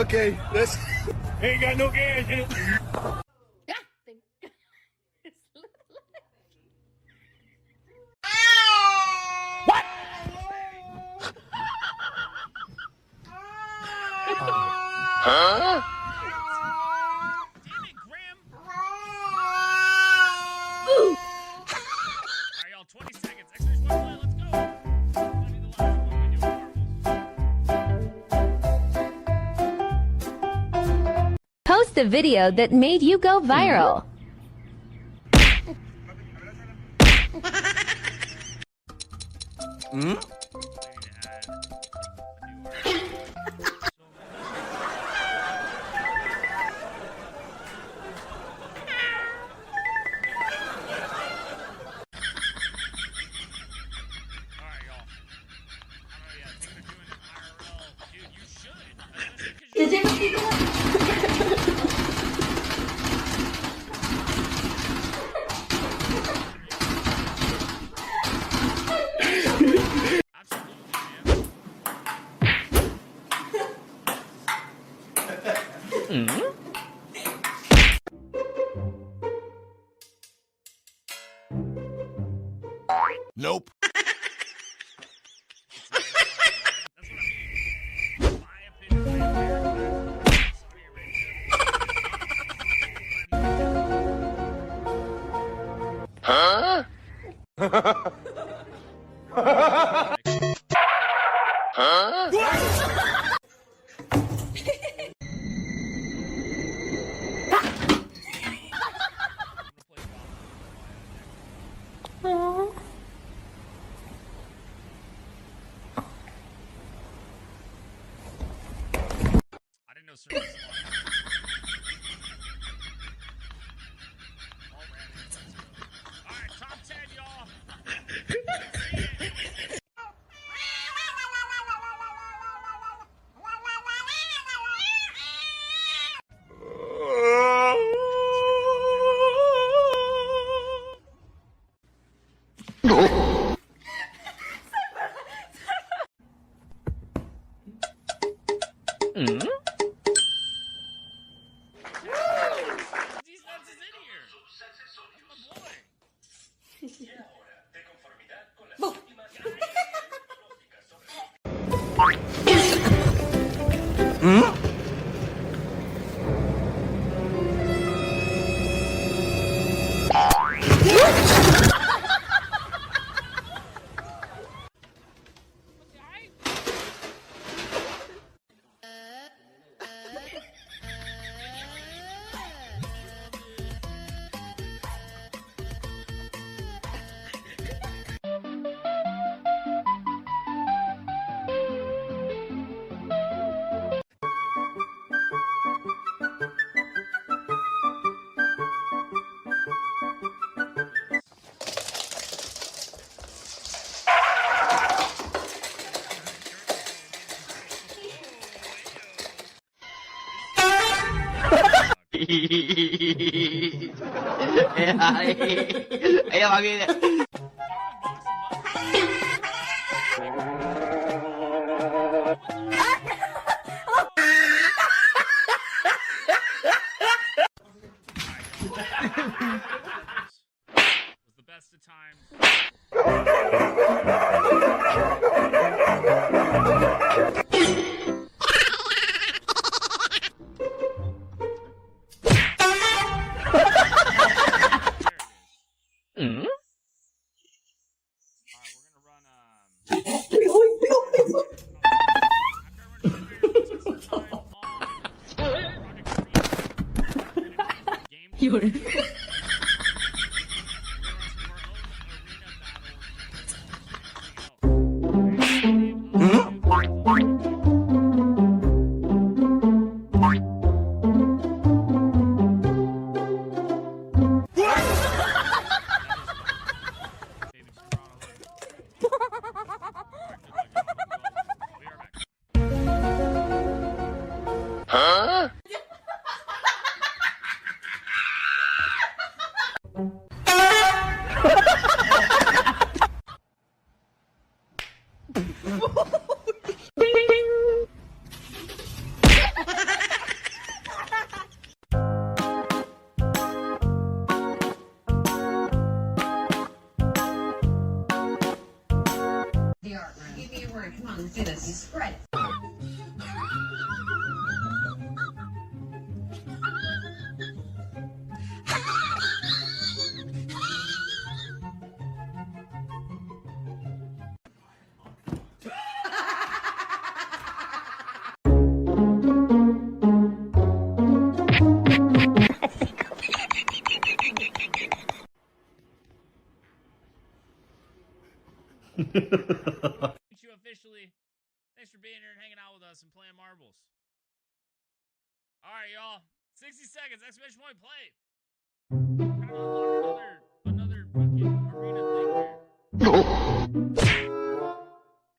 Okay, let's. Ain't got no gas in it. Yeah. What? Huh? Damn it, Graham. Ooh. Alright, y'all, 20 seconds. Exercise one play, let's go. Might be the last one we do marbles. Post the video that made you go viral. Hmm? Nope. Huh? Huh? I didn't know service was on. Alright, top 10, y'all. These nuts is in here. That's my boy. Hmm? Ayo panggil. Was the best of times. Hmm? Huh? art room. Give me a word. Come on, let's do this. You spread it. You officially. Thanks for being here and hanging out with us and playing marbles. All right, y'all. 60 seconds. Exclamation point. Play. Trying to unlock another fucking arena thing here.